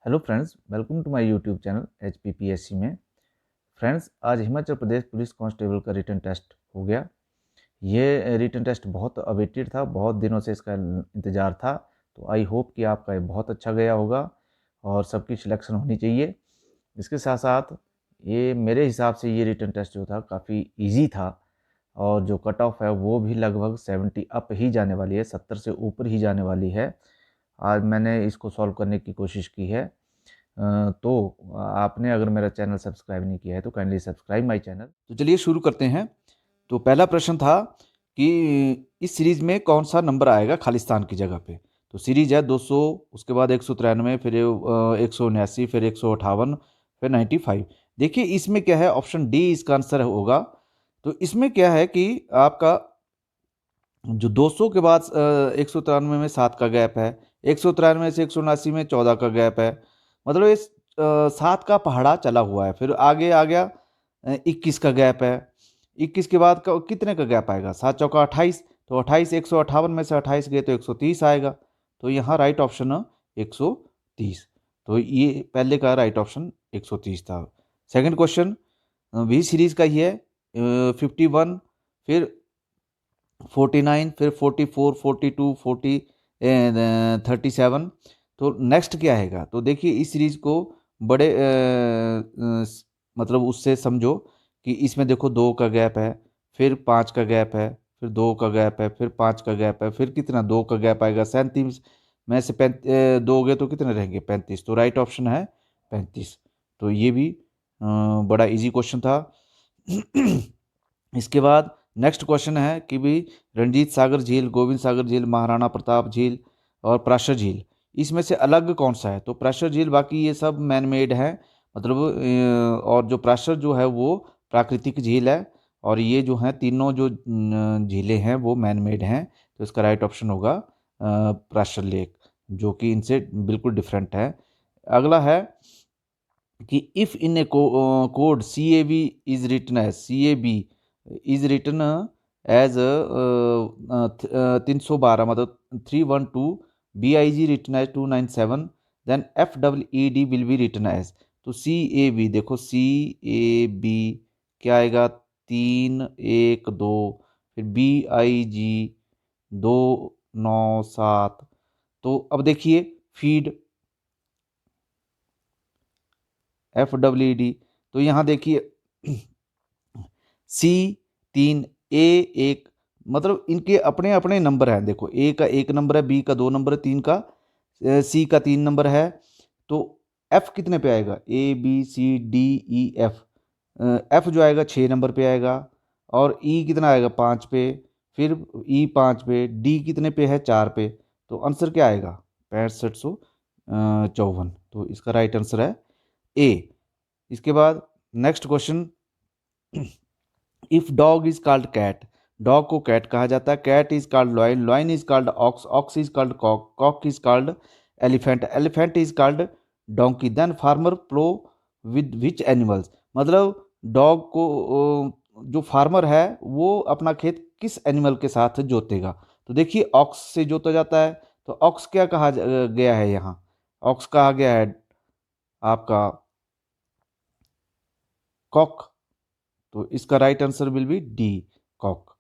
Hello friends, welcome to my YouTube channel HPPSC में। Friends, आज Himachal Pradesh police constable का written test हो गया। ये रिटन टेस्ट बहुत अवेटेड था, बहुत दिनों से इसका इंतज़ार था। तो आई होप कि आपका ये बहुत अच्छा गया होगा और सबकी सिलेक्शन होनी चाहिए। इसके साथ साथ ये मेरे हिसाब से ये रिटन टेस्ट जो था काफ़ी इजी था और जो कट ऑफ है वो भी लगभग 70 अप ही जाने वाली है, 70 से ऊपर ही जाने वाली है। आज मैंने इसको सॉल्व करने की कोशिश की है। तो आपने अगर मेरा चैनल सब्सक्राइब नहीं किया है तो काइंडली सब्सक्राइब माय चैनल। तो चलिए शुरू करते हैं। तो पहला प्रश्न था कि इस सीरीज में कौन सा नंबर आएगा खालिस्तान की जगह पे। तो सीरीज है 200, उसके बाद 193, फिर 179, फिर 158, फिर 95। देखिए इसमें क्या है, ऑप्शन डी इसका आंसर होगा। तो इसमें क्या है कि आपका जो 200 के बाद 193 में 7 का गैप है, 193 से 179 में 14 का गैप है। मतलब ये 7 का पहाड़ा चला हुआ है। फिर आगे आ गया 21 का गैप है। 21 के बाद कितने का गैप आएगा, 7 चौका 28। तो 28, 158 में से 28 गए तो 130 आएगा। तो यहाँ राइट ऑप्शन 130। तो ये पहले का राइट ऑप्शन 130 था। सेकंड क्वेश्चन बी सीरीज का ही है। 51, फिर 49, फिर 44, 42, 40, 37। तो नेक्स्ट क्या आएगा। तो देखिए इस सीरीज को बड़े मतलब उससे समझो कि इसमें देखो 2 का गैप है, फिर 5 का गैप है, फिर 2 का गैप है, फिर 5 का गैप है, फिर कितना 2 का गैप आएगा 37 में से 2 हो गए तो कितने रहेंगे 35। तो राइट ऑप्शन है 35। तो ये भी बड़ा इजी क्वेश्चन था। इसके बाद नेक्स्ट क्वेश्चन है कि भी रणजीत सागर झील, गोविंद सागर झील, महाराणा प्रताप झील और प्राशर झील, इसमें से अलग कौन सा है। तो प्राशर झील, बाकी ये सब मैन मेड है, मतलब और जो प्राशर जो है वो प्राकृतिक झील है। और ये जो हैं तीनों जो झीलें हैं वो मैन मेड हैं। तो इसका राइट ऑप्शन होगा प्राशर लेक, जो कि इनसे बिल्कुल डिफरेंट है। अगला है कि if in a code CAB is written as CAB is written as 312, मतलब 312, BIG written as 297, then FEED will be written as. तो CAB देखो, CAB क्या आएगा, 312, फिर BIG 297। तो अब देखिए फीड FEED, तो यहाँ देखिए C3A1, मतलब इनके अपने अपने नंबर हैं। देखो A का 1 नंबर है, B का 2 नंबर है, 3 का C का 3 नंबर है। तो F कितने पे आएगा, ABCDEF। F जो आएगा 6 नंबर पे आएगा, और E कितना आएगा 5 पे, फिर E 5 पे, D कितने पे है 4 पे। तो आंसर क्या आएगा 6554। तो इसका राइट आंसर है A। इसके बाद next question, if dog is called cat, dog को कैट कहा जाता है। Cat is called lion, lion is called ox, ox is called cock, cock is called elephant, elephant is called donkey. Then farmer plough with which animals, मतलब dog को जो farmer है वो अपना खेत किस एनिमल के साथ जोतेगा। तो देखिए ऑक्स से जोता जाता है। तो ऑक्स क्या कहा गया है यहाँ, ऑक्स कहा गया है आपका कॉक। तो इसका right answer will be D, cock.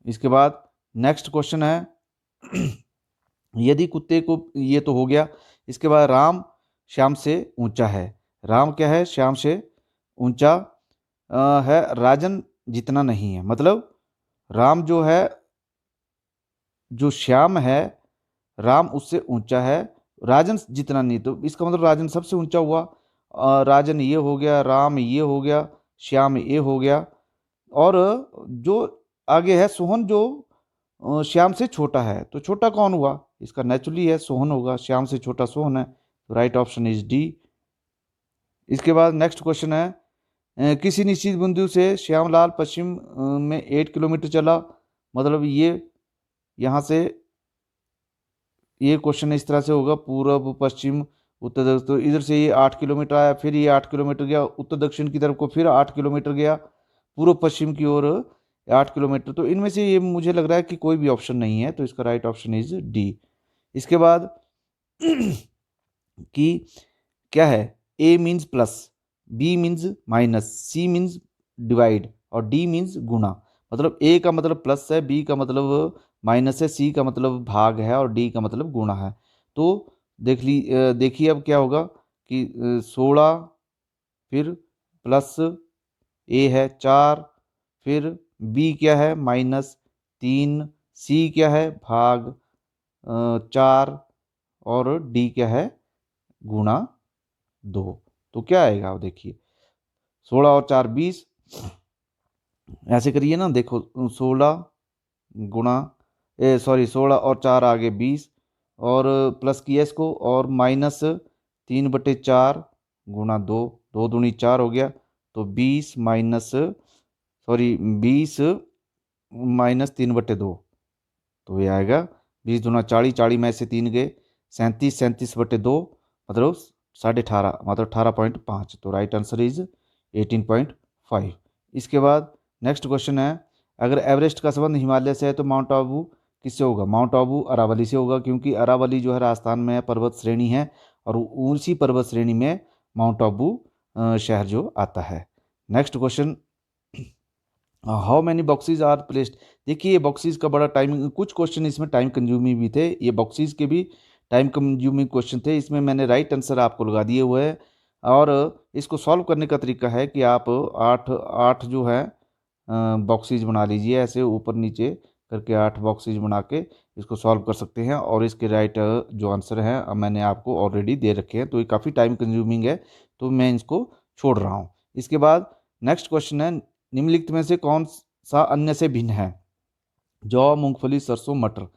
इसके बाद नेक्स्ट क्वेश्चन है यदि कुत्ते को, ये तो हो गया। इसके बाद राम श्याम से ऊंचा है। राम क्या है, श्याम से ऊंचा है, राजन जितना नहीं है। मतलब राम जो है, जो श्याम है, राम उससे ऊंचा है, राजन जितना नहीं। तो इसका मतलब राजन सबसे ऊंचा हुआ। राजन ये हो गया, राम ये हो गया, श्याम ये हो गया। और जो आगे है सोहन, जो श्याम से छोटा है। तो छोटा कौन हुआ, इसका नेचुरली है सोहन होगा, श्याम से छोटा सोहन है। तो राइट ऑप्शन इज डी। इसके बाद नेक्स्ट क्वेश्चन है किसी निश्चित बिंदु से श्यामलाल पश्चिम में 8 किलोमीटर चला। मतलब ये यहाँ से, ये क्वेश्चन इस तरह से होगा, पूर्व पश्चिम उत्तर दक्षिण। तो इधर से ये 8 किलोमीटर आया, फिर ये 8 किलोमीटर गया उत्तर दक्षिण की तरफ को, फिर 8 किलोमीटर गया पूर्व पश्चिम की ओर 8 किलोमीटर। तो इनमें से ये मुझे लग रहा है कि कोई भी ऑप्शन नहीं है। तो इसका राइट ऑप्शन इज डी। इसके बाद कि क्या है, A means plus, B means minus, C means divide और डी मीन्स गुणा। मतलब ए का मतलब प्लस है, बी का मतलब माइनस है, सी का मतलब भाग है और डी का मतलब गुणा है। तो देखिए अब क्या होगा कि 16 फिर प्लस ए है 4, फिर बी क्या है -3, सी क्या है भाग 4 और डी क्या है गुणा 2। तो क्या आएगा अब देखिए, 16 और 4 20, ऐसे करिए ना, देखो 16 गुणा 16 और 4 आगे 20 और प्लस किया इसको और -3/4 गुणा 2, 2 दूनी 4 हो गया। तो 20 -3/2, तो ये आएगा 20 दूना 40, 40 में से 3 गए 37, 37/2 मतलब 18.5, मतलब 18.5। तो राइट आंसर इज 18.5। इसके बाद नेक्स्ट क्वेश्चन है, अगर एवरेस्ट का संबंध हिमालय से है तो माउंट आबू किससे होगा? माउंट आबू अरावली से होगा, क्योंकि अरावली जो है राजस्थान में पर्वत श्रेणी है और उसी पर्वत श्रेणी में माउंट आबू शहर जो आता है। Next question, how many boxes are placed. देखिए ये बॉक्सेज का बड़ा टाइम, कुछ क्वेश्चन इसमें टाइम कंज्यूमिंग भी थे, ये बॉक्सेज के भी टाइम कंज्यूमिंग क्वेश्चन थे। इसमें मैंने राइट आंसर आपको लगा दिए हुए हैं और इसको सॉल्व करने का तरीका है कि आप 8 जो है बॉक्सेज बना लीजिए, ऐसे ऊपर नीचे करके 8 बॉक्सेज बना के इसको सॉल्व कर सकते हैं और इसके राइट जो आंसर हैं मैंने आपको ऑलरेडी दे रखे हैं। तो ये काफ़ी टाइम कंज्यूमिंग है, तो मैं इसको छोड़ रहा हूँ। इसके बाद नेक्स्ट क्वेश्चन है, निम्नलिखित में से कौन सा अन्य से भिन्न है? जौ, मूंगफली, सरसों, मटर।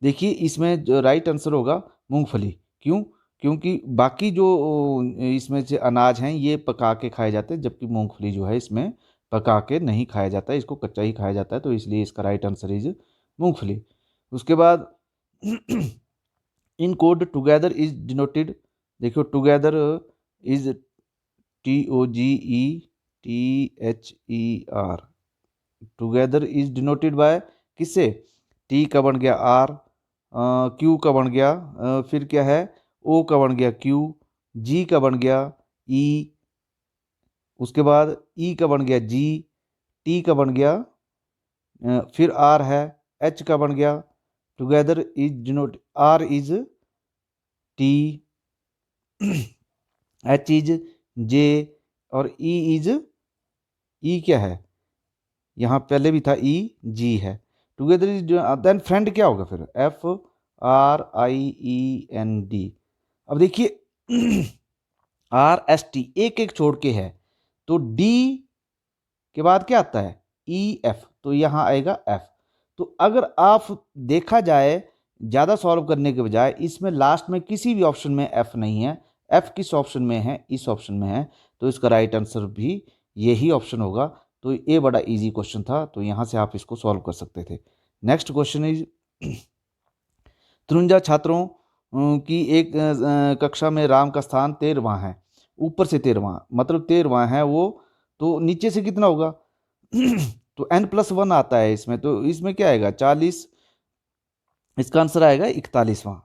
देखिए इसमें जो राइट आंसर होगा मूंगफली। क्यों? क्योंकि बाकी जो इसमें से अनाज हैं ये पका के खाए जाते हैं, जबकि मूंगफली जो है इसमें पका के नहीं खाया जाता है, इसको कच्चा ही खाया जाता है। तो इसलिए इसका राइट आंसर इज मूंगफली। उसके बाद इन कोड टुगेदर इज डिनोटेड, देखो together is TOGETHER, together is denoted by किससे? टी का बन गया आर, क्यू का बन गया फिर क्या है ओ का बन गया क्यू, जी का बन गया ई, उसके बाद ई का बन गया जी, टी का बन गया फिर आर है, एच का बन गया together is denote, R is T, H is J और ई इज, ई क्या है यहाँ पहले भी था ई, जी है। टुगेदर इज, देन फ्रेंड क्या होगा फिर? FRIEND। अब देखिए RST एक एक छोड़ के है, तो डी के बाद क्या आता है? EF, तो यहाँ आएगा F। तो अगर आप देखा जाए ज़्यादा सॉल्व करने के बजाय इसमें लास्ट में किसी भी ऑप्शन में F नहीं है, F किस ऑप्शन में है? इस ऑप्शन में है। तो इसका राइट आंसर भी यही ऑप्शन होगा। तो ये बड़ा इजी क्वेश्चन था, तो यहाँ से आप इसको सॉल्व कर सकते थे। नेक्स्ट क्वेश्चन इज 53 छात्रों की एक कक्षा में राम का स्थान 13वां है, ऊपर से 13वां मतलब 13वां है वो, तो नीचे से कितना होगा? तो n+1 आता है इसमें, तो इसमें क्या आएगा 40, इसका आंसर आएगा 41वां।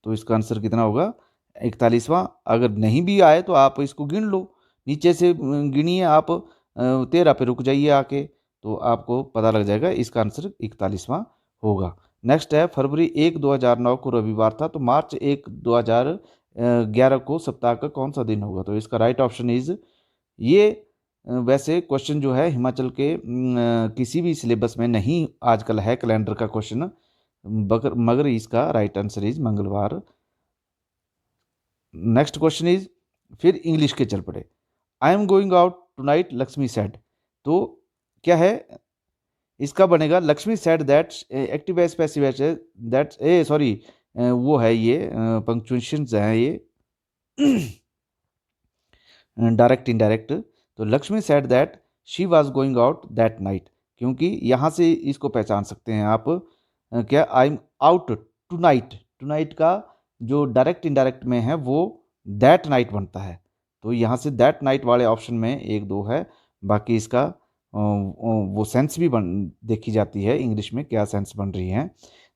तो इसका आंसर कितना होगा? 41वां। अगर नहीं भी आए तो आप इसको गिन लो, नीचे से गिनिए आप 13 पे रुक जाइए आके, तो आपको पता लग जाएगा इसका आंसर 41वां होगा। नेक्स्ट है, फरवरी 1 2009 को रविवार था, तो मार्च 1 2011 को सप्ताह का कौन सा दिन होगा? तो इसका राइट ऑप्शन इज ये वैसे क्वेश्चन जो है हिमाचल के किसी भी सिलेबस में नहीं आजकल है कैलेंडर का क्वेश्चन, मगर इसका राइट आंसर इज मंगलवार। नेक्स्ट क्वेश्चन इज, फिर इंग्लिश के चल पड़े। I am going out tonight Lakshmi said, तो क्या है इसका बनेगा? Lakshmi said that active as passive as that sorry वो है ये पंक्चुएशंस हैं ये डायरेक्ट इनडायरेक्ट। तो Lakshmi said that she was going out that night, क्योंकि यहाँ से इसको पहचान सकते हैं आप क्या? I am out tonight, tonight का जो डायरेक्ट इनडायरेक्ट में है वो दैट नाइट बनता है। तो यहाँ से दैट नाइट वाले ऑप्शन में 1 2 है, बाकी इसका वो सेंस भी देखी जाती है इंग्लिश में क्या सेंस बन रही है।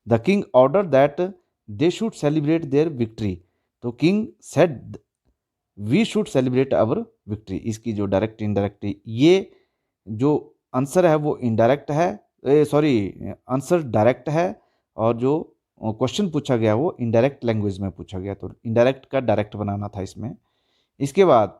The king order that they should celebrate their victory, तो king said we should celebrate our victory. इसकी जो डायरेक्ट इनडायरेक्ट, ये जो आंसर है वो इनडायरेक्ट है, सॉरी आंसर डायरेक्ट है, और जो क्वेश्चन पूछा गया वो इनडायरेक्ट लैंग्वेज में पूछा गया, तो इनडायरेक्ट का डायरेक्ट बनाना था इसमें। इसके बाद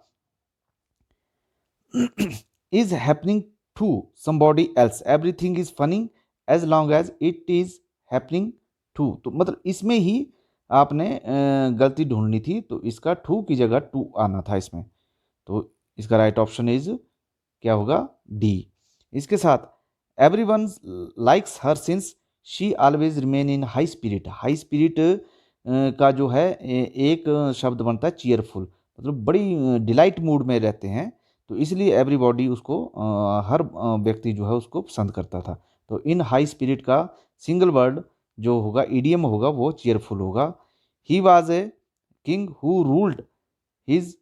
is happening to somebody else, everything is funny as long as it is happening to, तो मतलब इसमें ही आपने गलती ढूंढनी थी, तो इसका टू की जगह टू आना था इसमें, तो इसका राइट ऑप्शन इज क्या होगा, डी। इसके साथ everyone likes her since she always remain in high spirit, high spirit का जो है एक शब्द बनता है चीयरफुल, मतलब बड़ी डिलाइट मूड में रहते हैं, तो इसलिए एवरीबॉडी उसको हर व्यक्ति जो है उसको पसंद करता था। तो इन हाई स्पिरिट का सिंगल वर्ड जो होगा, ईडियम होगा, वो चीयरफुल होगा। He was a king who ruled his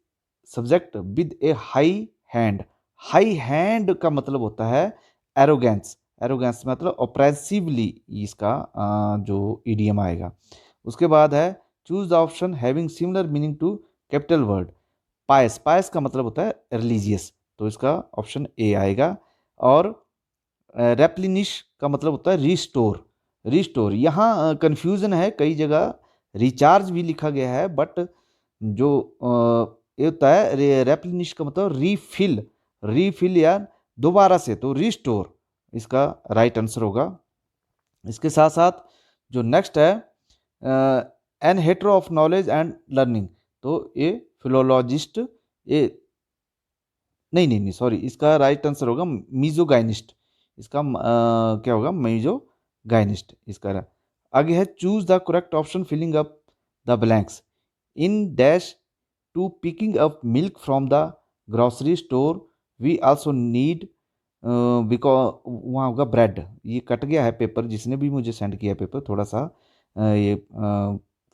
subject with A high hand, high hand का मतलब होता है एरोगेंस, एरोगेंस मतलब ऑप्रेसिवली, इसका जो ईडियम आएगा। उसके बाद है choose the option having similar meaning to capital word, pious, pious का मतलब होता है रिलीजियस, तो इसका ऑप्शन ए आएगा। और रेप्लिनिश का मतलब होता है रिस्टोर, रिस्टोर, यहाँ कंफ्यूजन है, कई जगह रिचार्ज भी लिखा गया है, बट जो ये होता है रेप्लिनिश का मतलब रीफिल, रीफिल या दोबारा से, तो रिस्टोर इसका राइट आंसर होगा। इसके साथ साथ जो नेक्स्ट है an hater of knowledge and learning, तो ये फिलोलॉजिस्ट, ये नहीं सॉरी, इसका राइट आंसर होगा मीजोगाइनिस्ट, इसका क्या होगा, मीजोगाइनिस्ट इसका। आगे है choose the correct option filling up the blanks in dash to picking up milk from the grocery store we also need, because वहाँ होगा ब्रेड, ये कट गया है पेपर, जिसने भी मुझे सेंड किया पेपर, थोड़ा सा ये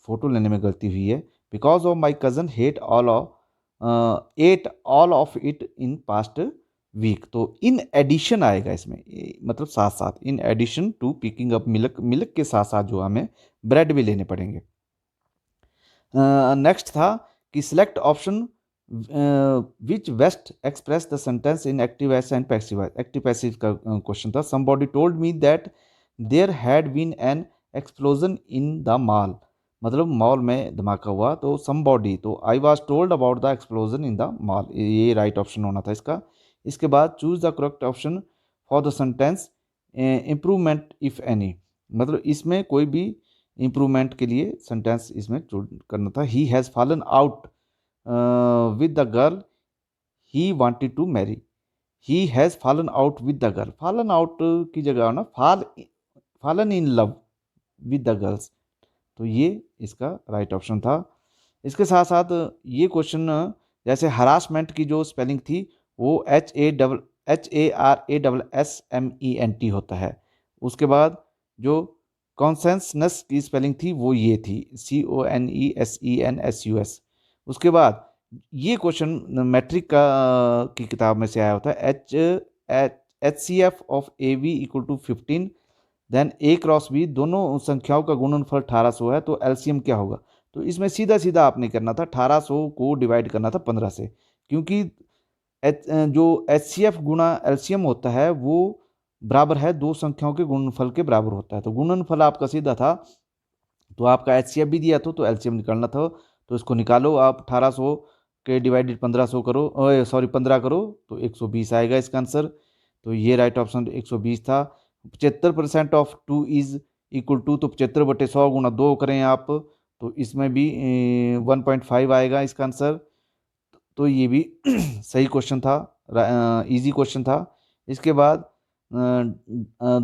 फोटो लेने में गलती हुई है। Because of my cousin hate at all of it in past week, तो इन एडिशन आएगा इसमें, मतलब साथ साथ, in addition to picking up milk, milk के साथ साथ जो हमें ब्रेड भी लेने पड़ेंगे। नेक्स्ट था कि select option which best express the sentence in active voice and passive voice, active passive का क्वेश्चन था। Somebody told me that there had been an explosion in the mall, मतलब मॉल में धमाका हुआ, तो समबॉडी, तो I was told about the explosion in the mall, ये right option होना था इसका। इसके बाद choose the correct option for the sentence improvement if any, मतलब इसमें कोई भी इम्प्रूवमेंट के लिए सेंटेंस इसमें चूज करना था। He has fallen out with the girl he wanted to marry, he has fallen out with the girl, fallen out की जगह ना fallen in love with the girls, तो ये इसका राइट ऑप्शन था। इसके साथ साथ ये क्वेश्चन, जैसे हरासमेंट की जो स्पेलिंग थी वो HARASSMENT होता है। उसके बाद जो कॉन्सेंसनस की स्पेलिंग थी वो ये थी CONESENSUS। उसके बाद ये क्वेश्चन मैट्रिक की किताब में से आया होता है, HCF of AB equal to 15, then A cross B, दोनों संख्याओं का गुणनफल 1800 है, तो एलसीएम क्या होगा, तो इसमें सीधा सीधा आपने करना था, 1800 को डिवाइड करना था 15 से, क्योंकि जो HCF गुणा एलसीएम होता है वो बराबर है दो संख्याओं के गुणनफल के बराबर होता है, तो गुणनफल आपका सीधा था, तो आपका HCF भी दिया था, तो एलसीएम निकालना था, तो इसको निकालो आप, 1800 के डिवाइडेड 1500 करो, सॉरी 15 करो, तो 120 आएगा इसका आंसर, तो ये राइट ऑप्शन 120 था। 75% ऑफ 2 इज इक्वल टू, तो 75/100 गुणा 2 करें आप, तो इसमें भी 1.5 आएगा इसका आंसर, तो ये भी सही क्वेश्चन था, इजी क्वेश्चन था। इसके बाद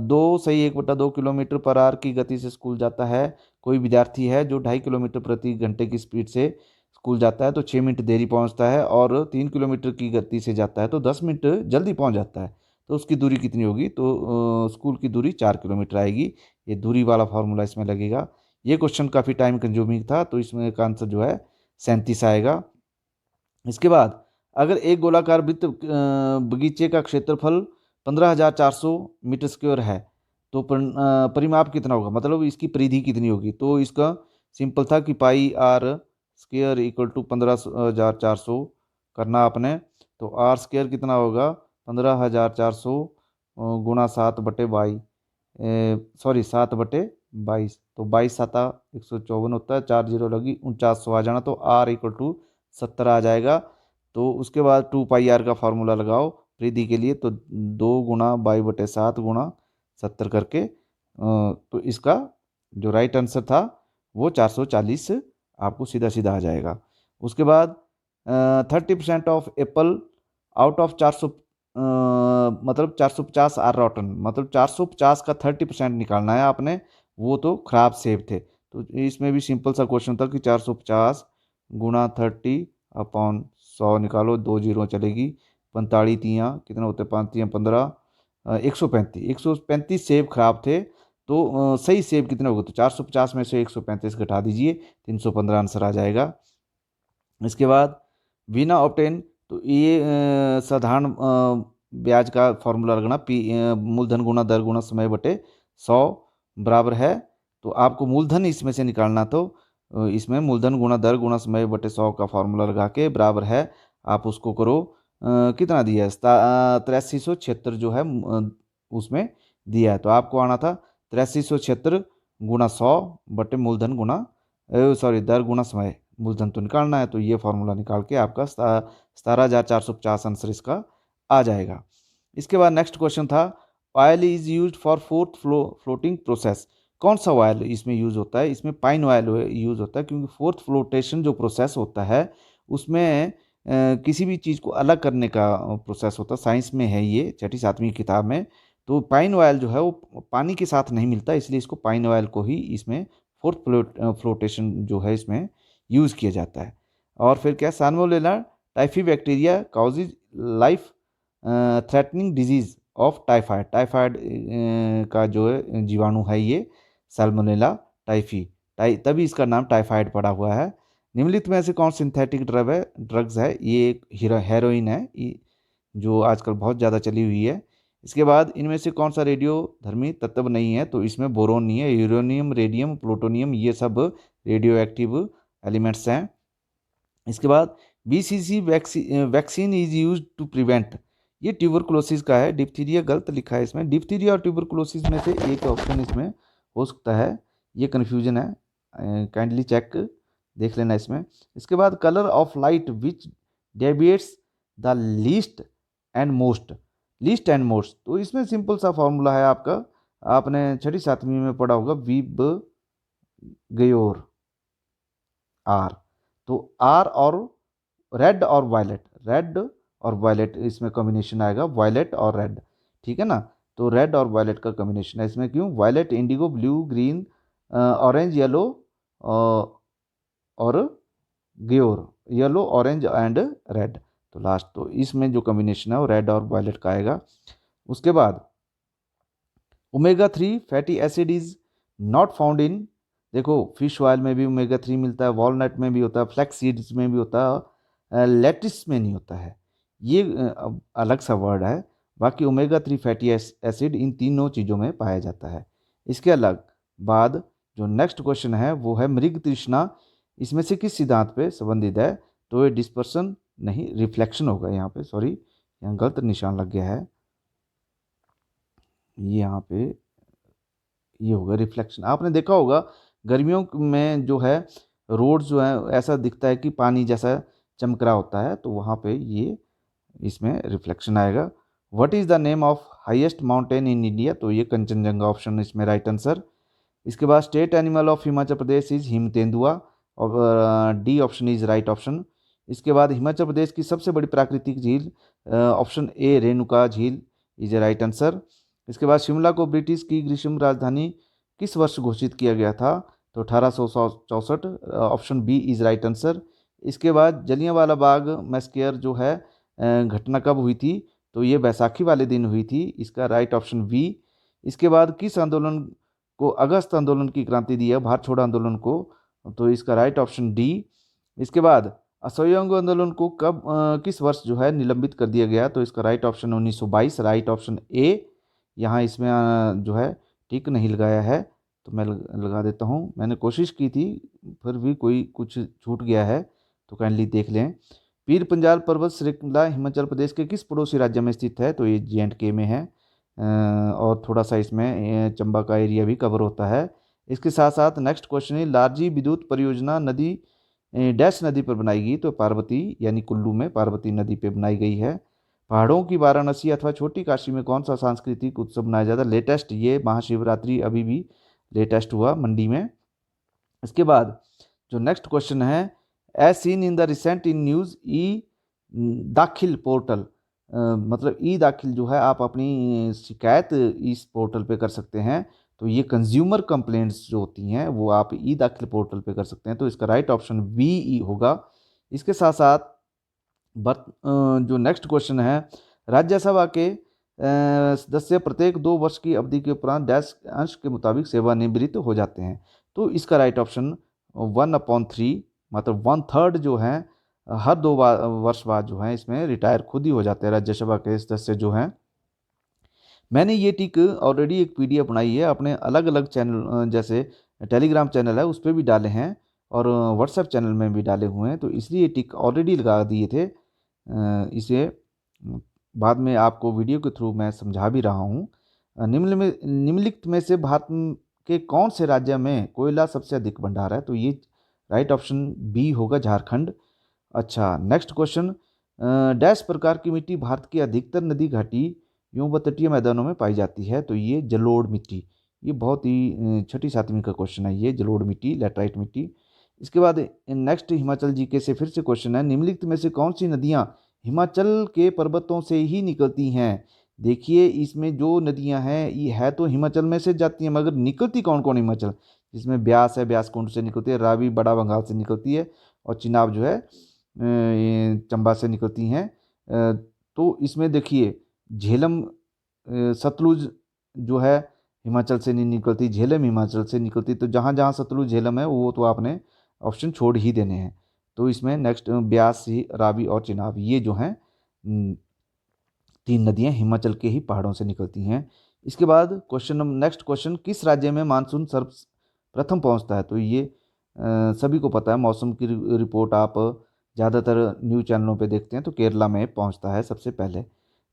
2 सही 1/2 किलोमीटर पर आवर की गति से स्कूल जाता है, कोई विद्यार्थी है जो 2.5 किलोमीटर प्रति घंटे की स्पीड से स्कूल जाता है तो 6 मिनट देरी पहुंचता है, और 3 किलोमीटर की गति से जाता है तो 10 मिनट जल्दी पहुंच जाता है, तो उसकी दूरी कितनी होगी, तो स्कूल की दूरी 4 किलोमीटर आएगी, ये दूरी वाला फार्मूला इसमें लगेगा। ये क्वेश्चन काफ़ी टाइम कंज्यूमिंग था, तो इसमें का आंसर जो है 37 आएगा। इसके बाद अगर एक गोलाकार वृत्त बगीचे का क्षेत्रफल 15,400 मीटर स्क्वायर है, तो परिमाप कितना होगा, मतलब इसकी परिधि कितनी होगी, तो इसका सिंपल था कि πr स्क्वायर इक्वल टू 15,400 करना आपने। तो आर स्क्वायर कितना होगा 15,400 गुणा 7/22, सॉरी 7/22, तो 22×7 = 154 होता है, 4 जीरो लगी 4900 आ जाना। तो आर इक्वल टू 70 आ जाएगा। तो उसके बाद 2πr का फार्मूला लगाओ रिद्धि के लिए, तो 2 × 22/7 × 70 करके तो इसका जो राइट आंसर था वो 440 आपको सीधा सीधा आ जाएगा। उसके बाद 30% ऑफ एप्पल आउट ऑफ 400 मतलब 450 आर रॉटन, मतलब 450 का 30% निकालना है आपने, वो तो खराब सेब थे। तो इसमें भी सिंपल सा क्वेश्चन था कि 450 गुणा 30/100 निकालो, 2 जीरो चलेगी, 45 तियाँ कितना होते हैं, 5 तियाँ 15, 135 सेब खराब थे। तो सही सेब कितने हो गए, तो 450 में से 135 घटा दीजिए, 315 आंसर आ जाएगा। इसके बाद बिना ऑप्टेन, तो ये साधारण ब्याज का फॉर्मूला लगना, मूलधन गुणा दर गुणा समय बटे 100 बराबर है। तो आपको मूलधन इसमें से निकालना, तो इसमें मूलधन गुणा दर गुणा समय बटे 100 का फॉर्मूला लगा के बराबर है, आप उसको करो। कितना दिया है 8376 जो है उसमें दिया है, तो आपको आना था 8376 गुणा 100 बटे मूलधन गुणा सॉरी दर गुणा समय, मूलधन तो निकालना है, तो ये फॉर्मूला निकाल के आपका 17,450 आंसर इसका आ जाएगा। इसके बाद नेक्स्ट क्वेश्चन था, oil is used for fourth floating process. कौन सा ऑयल इसमें यूज होता है, इसमें पाइन ऑयल यूज होता है, क्योंकि फोर्थ फ्लोटेशन जो प्रोसेस होता है उसमें किसी भी चीज़ को अलग करने का प्रोसेस होता है, साइंस में है ये, 6ठी 7वीं किताब में। तो पाइन ऑयल जो है वो पानी के साथ नहीं मिलता, इसलिए इसको पाइन ऑयल को ही इसमें फोर्थ फ्लोटेशन जो है इसमें यूज़ किया जाता है। और फिर क्या, salmonella typhi bacteria causes life threatening disease of typhoid, typhoid का जो है जीवाणु है ये साल्मोनेला टाइफी, तभी इसका नाम टाइफाइड पड़ा हुआ है। निम्नलिखित में से कौन सिंथेटिक ड्रग्स है, ये एक हेरोइन है जो आजकल बहुत ज़्यादा चली हुई है। इसके बाद इनमें से कौन सा रेडियो धर्मी तत्व नहीं है, तो इसमें बोरोन नहीं है, यूरेनियम, रेडियम, प्लूटोनियम ये सब रेडियो एक्टिव एलिमेंट्स हैं। इसके बाद BCG vaccine is use to prevent, ये ट्यूबरकुलोसिस का है, डिप्थीरिया गलत लिखा है इसमें, डिप्थीरिया और ट्यूबरकुलोसिस में से एक ऑप्शन इसमें हो सकता है, ये कन्फ्यूजन है, काइंडली चेक देख लेना इसमें। इसके बाद colour of light which deviates the least and most, least and most, तो इसमें सिंपल सा फॉर्मूला है आपका, आपने 6ठी 7वीं में पढ़ा होगा, वीब गयोर आर, तो आर और रेड और वायलेट, रेड और वायलेट इसमें कॉम्बिनेशन आएगा, वायलेट और रेड, ठीक है ना। तो रेड और वायलेट का कॉम्बिनेशन है इसमें, क्यों, violet indigo blue green orange yellow और ग्योर, येलो ऑरेंज एंड रेड, तो लास्ट तो इसमें जो कॉम्बिनेशन है वो रेड और वायलेट का आएगा। उसके बाद omega 3 fatty acid is not found in, देखो फिश ऑयल में भी ओमेगा 3 मिलता है, वॉलनट में भी होता है, फ्लैक्स सीड्स में भी होता है, लेटिस में नहीं होता है, ये अलग सा वर्ड है। बाकी ओमेगा 3 फैटी एसिड इन तीनों चीज़ों में पाया जाता है। इसके अलग बाद जो नेक्स्ट क्वेश्चन है वो है मृग तृष्णा, इसमें से किस सिद्धांत पे संबंधित है, तो ये डिस्पर्सन नहीं रिफ्लेक्शन होगा यहाँ पे, सॉरी यहाँ गलत निशान लग गया है, ये यहाँ पे ये होगा रिफ्लेक्शन। आपने देखा होगा गर्मियों में जो है रोड जो है ऐसा दिखता है कि पानी जैसा चमक रहा होता है, तो वहाँ पे ये इसमें रिफ्लेक्शन आएगा। What is the name of highest mountain in India, तो ये कंचनजंगा ऑप्शन इसमें राइट आंसर। इसके बाद state animal of Himachal Pradesh is him तेंदुआ, और D option is right option. इसके बाद हिमाचल प्रदेश की सबसे बड़ी प्राकृतिक झील, ऑप्शन ए रेणुका झील इज ए राइट आंसर। इसके बाद शिमला को ब्रिटिश की ग्रीष्म राजधानी किस वर्ष घोषित किया गया था, तो 1864, option B is right answer. इसके बाद जलियांवाला बाग मैस्केयर जो है घटना कब हुई थी, तो ये बैसाखी वाले दिन हुई थी, इसका राइट ऑप्शन बी। इसके बाद किस आंदोलन को अगस्त आंदोलन की क्रांति दी है, भारत छोड़ो आंदोलन को, तो इसका राइट ऑप्शन डी। इसके बाद असहयोग आंदोलन को कब किस वर्ष जो है निलंबित कर दिया गया, तो इसका right option 1922, right option A. यहाँ इसमें जो है टिक नहीं लगाया है, तो मैं लगा देता हूँ। मैंने कोशिश की थी, फिर भी कोई कुछ छूट गया है तो काइंडली देख लें। पीर पंजाल पर्वत श्रृंखला हिमाचल प्रदेश के किस पड़ोसी राज्य में स्थित है? तो ये J&K में है। और थोड़ा सा इसमें चंबा का एरिया भी कवर होता है। इसके साथ साथ नेक्स्ट क्वेश्चन है, लारजी विद्युत परियोजना नदी डैश नदी पर बनाई गई? तो पार्वती यानी कुल्लू में पार्वती नदी पे बनाई गई है। पहाड़ों की वाराणसी अथवा छोटी काशी में कौन सा सांस्कृतिक उत्सव मनाया जाता है? लेटेस्ट ये महाशिवरात्रि अभी भी लेटेस्ट हुआ मंडी में। इसके बाद जो नेक्स्ट क्वेश्चन है, as seen in the recent in news e Daakhil portal, मतलब ई दाखिल जो है, आप अपनी शिकायत इस पोर्टल पे कर सकते हैं। तो ये कंज्यूमर कंप्लेंट्स जो होती हैं वो आप ई दाखिल पोर्टल पे कर सकते हैं। तो इसका राइट ऑप्शन बी ई होगा। इसके साथ साथ जो नेक्स्ट क्वेश्चन है, राज्यसभा के सदस्य प्रत्येक 2 वर्ष की अवधि के उपरांत डैश अंश के मुताबिक सेवानिवृत्त हो जाते हैं? तो इसका राइट ऑप्शन 1/3, मतलब 1/3 जो है हर 2 वर्ष बाद जो है इसमें रिटायर खुद ही हो जाते हैं राज्यसभा के सदस्य जो हैं। मैंने ये टिक ऑलरेडी एक PDF बनाई है, अपने अलग अलग चैनल जैसे टेलीग्राम चैनल है उस पर भी डाले हैं और व्हाट्सएप चैनल में भी डाले हुए हैं। तो इसलिए टिक ऑलरेडी लगा दिए थे। इसे बाद में आपको वीडियो के थ्रू मैं समझा भी रहा हूँ। निम्नलिखित में से भारत के कौन से राज्य में कोयला सबसे अधिक भंडार है? तो ये राइट ऑप्शन बी होगा, झारखंड। अच्छा, नेक्स्ट क्वेश्चन, डैश प्रकार की मिट्टी भारत की अधिकतर नदी घाटी यूं व तटीय मैदानों में पाई जाती है? तो ये जलोढ़ मिट्टी। ये बहुत ही छठी सातवीं का क्वेश्चन है, ये जलोढ़ मिट्टी, लैटराइट मिट्टी। इसके बाद नेक्स्ट हिमाचल जीके से फिर से क्वेश्चन है, निम्नलिखित में से कौन सी नदियाँ हिमाचल के पर्वतों से ही निकलती हैं? देखिए इसमें जो नदियाँ हैं ये है तो हिमाचल में से जाती हैं, मगर निकलती कौन कौन हिमाचल? जिसमें ब्यास है, ब्यास कुंड से निकलती है, रावी बड़ा बंगाल से निकलती है, और चिनाब जो है ये चंबा से निकलती हैं। तो इसमें देखिए झेलम सतलुज जो है हिमाचल से नहीं निकलती, झेलम हिमाचल से निकलती। तो जहाँ जहाँ सतलुज झेलम है वो तो आपने ऑप्शन छोड़ ही देने हैं। तो इसमें नेक्स्ट ब्यास, रावी और चिनाब, ये जो हैं 3 नदियाँ हिमाचल के ही पहाड़ों से निकलती हैं। इसके बाद नेक्स्ट क्वेश्चन, किस राज्य में मानसून सर्वप्रथम पहुँचता है? तो ये सभी को पता है, मौसम की रिपोर्ट आप ज़्यादातर न्यूज़ चैनलों पे देखते हैं तो केरला में पहुंचता है सबसे पहले।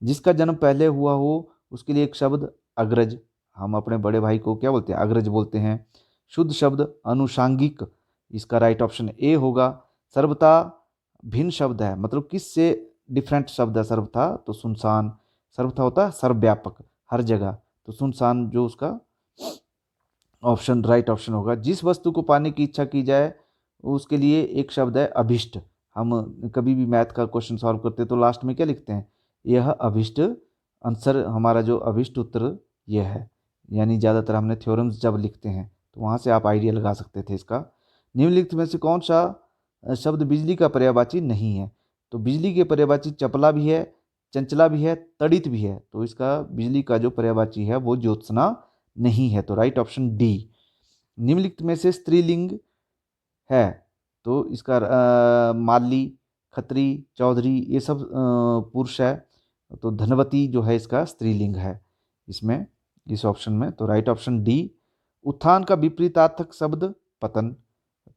जिसका जन्म पहले हुआ हो उसके लिए एक शब्द अग्रज, हम अपने बड़े भाई को क्या बोलते हैं? अग्रज बोलते हैं। शुद्ध शब्द अनुषांगिक, इसका राइट ऑप्शन ए होगा। सर्वथा भिन्न शब्द है, मतलब किससे डिफरेंट शब्द है सर्वथा? तो सुनसान। सर्वथा होता है सर्वव्यापक, हर जगह। तो सुनसान जो उसका ऑप्शन राइट ऑप्शन होगा। जिस वस्तु को पाने की इच्छा की जाए उसके लिए एक शब्द है अभिष्ट। हम कभी भी मैथ का क्वेश्चन सॉल्व करते हैं तो लास्ट में क्या लिखते हैं? यह अभिष्ट। आंसर हमारा जो अभिष्ट उत्तर यह है। यानी ज़्यादातर हमने थ्योरम्स जब लिखते हैं तो वहाँ से आप आइडिया लगा सकते थे इसका। निम्नलिखित में से कौन सा शब्द बिजली का पर्यायवाची नहीं है? तो बिजली के पर्यायवाची चपला भी है, चंचला भी है, तड़ित भी है। तो इसका बिजली का जो पर्यायवाची है वो ज्योत्सना नहीं है। तो राइट ऑप्शन डी। निम्नलिखित में से स्त्रीलिंग है? तो इसका माली, खत्री, चौधरी, ये सब पुरुष है। तो धनवती जो है इसका स्त्रीलिंग है इसमें, इस ऑप्शन में। तो राइट ऑप्शन डी। उत्थान का विपरीतार्थक शब्द पतन।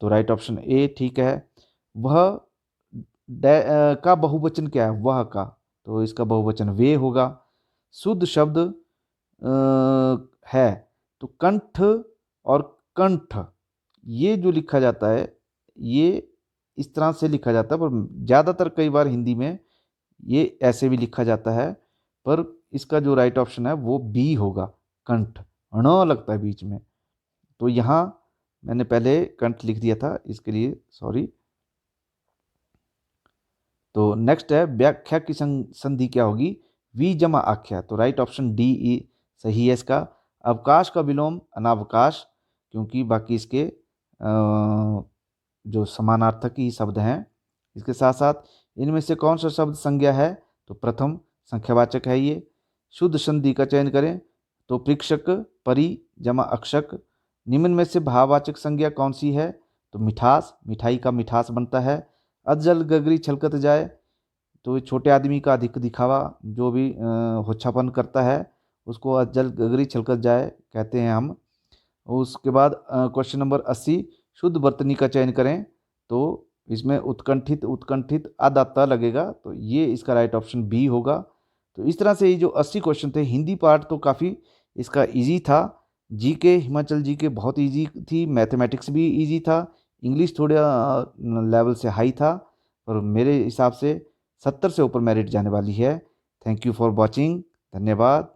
तो राइट ऑप्शन ए ठीक है। वह का बहुवचन क्या है? वह का। तो इसका बहुवचन वे होगा। शुद्ध शब्द है तो कंठ और कंठ, ये जो लिखा जाता है ये इस तरह से लिखा जाता है, पर ज़्यादातर कई बार हिंदी में ये ऐसे भी लिखा जाता है। पर इसका जो राइट ऑप्शन है वो बी होगा, कंठ। ण लगता है बीच में। तो यहाँ मैंने पहले कंठ लिख दिया था, इसके लिए सॉरी। तो नेक्स्ट है, व्याख्या की संधि क्या होगी? वी जमा आख्या। तो राइट ऑप्शन डी ई सही है इसका। अवकाश का विलोम अनावकाश, क्योंकि बाकी इसके जो समानार्थक ही शब्द हैं। इसके साथ साथ इनमें से कौन सा शब्द संज्ञा है? तो प्रथम संख्यावाचक है ये। शुद्ध संधि का चयन करें तो परीक्षक, परि जमा अक्षक। निम्न में से भाववाचक संज्ञा कौन सी है? तो मिठास, मिठाई का मिठास बनता है। अजल गगरी छलकत जाए, तो छोटे आदमी का अधिक दिखावा, जो भी होच्छापन करता है उसको अजल गगरी छलकत जाए कहते हैं हम। उसके बाद क्वेश्चन नंबर 80, शुद्ध वर्तनी का चयन करें। तो इसमें उत्कंठित उत्कंठित अदाता लगेगा, तो ये इसका राइट ऑप्शन बी होगा। तो इस तरह से ये जो 80 क्वेश्चन थे, हिंदी पार्ट तो काफ़ी इसका इजी था, जीके हिमाचल जीके बहुत इजी थी, मैथमेटिक्स भी इजी था, इंग्लिश थोड़ा लेवल से हाई था, और मेरे हिसाब से 70 से ऊपर मेरिट जाने वाली है। थैंक यू फॉर वॉचिंग, धन्यवाद।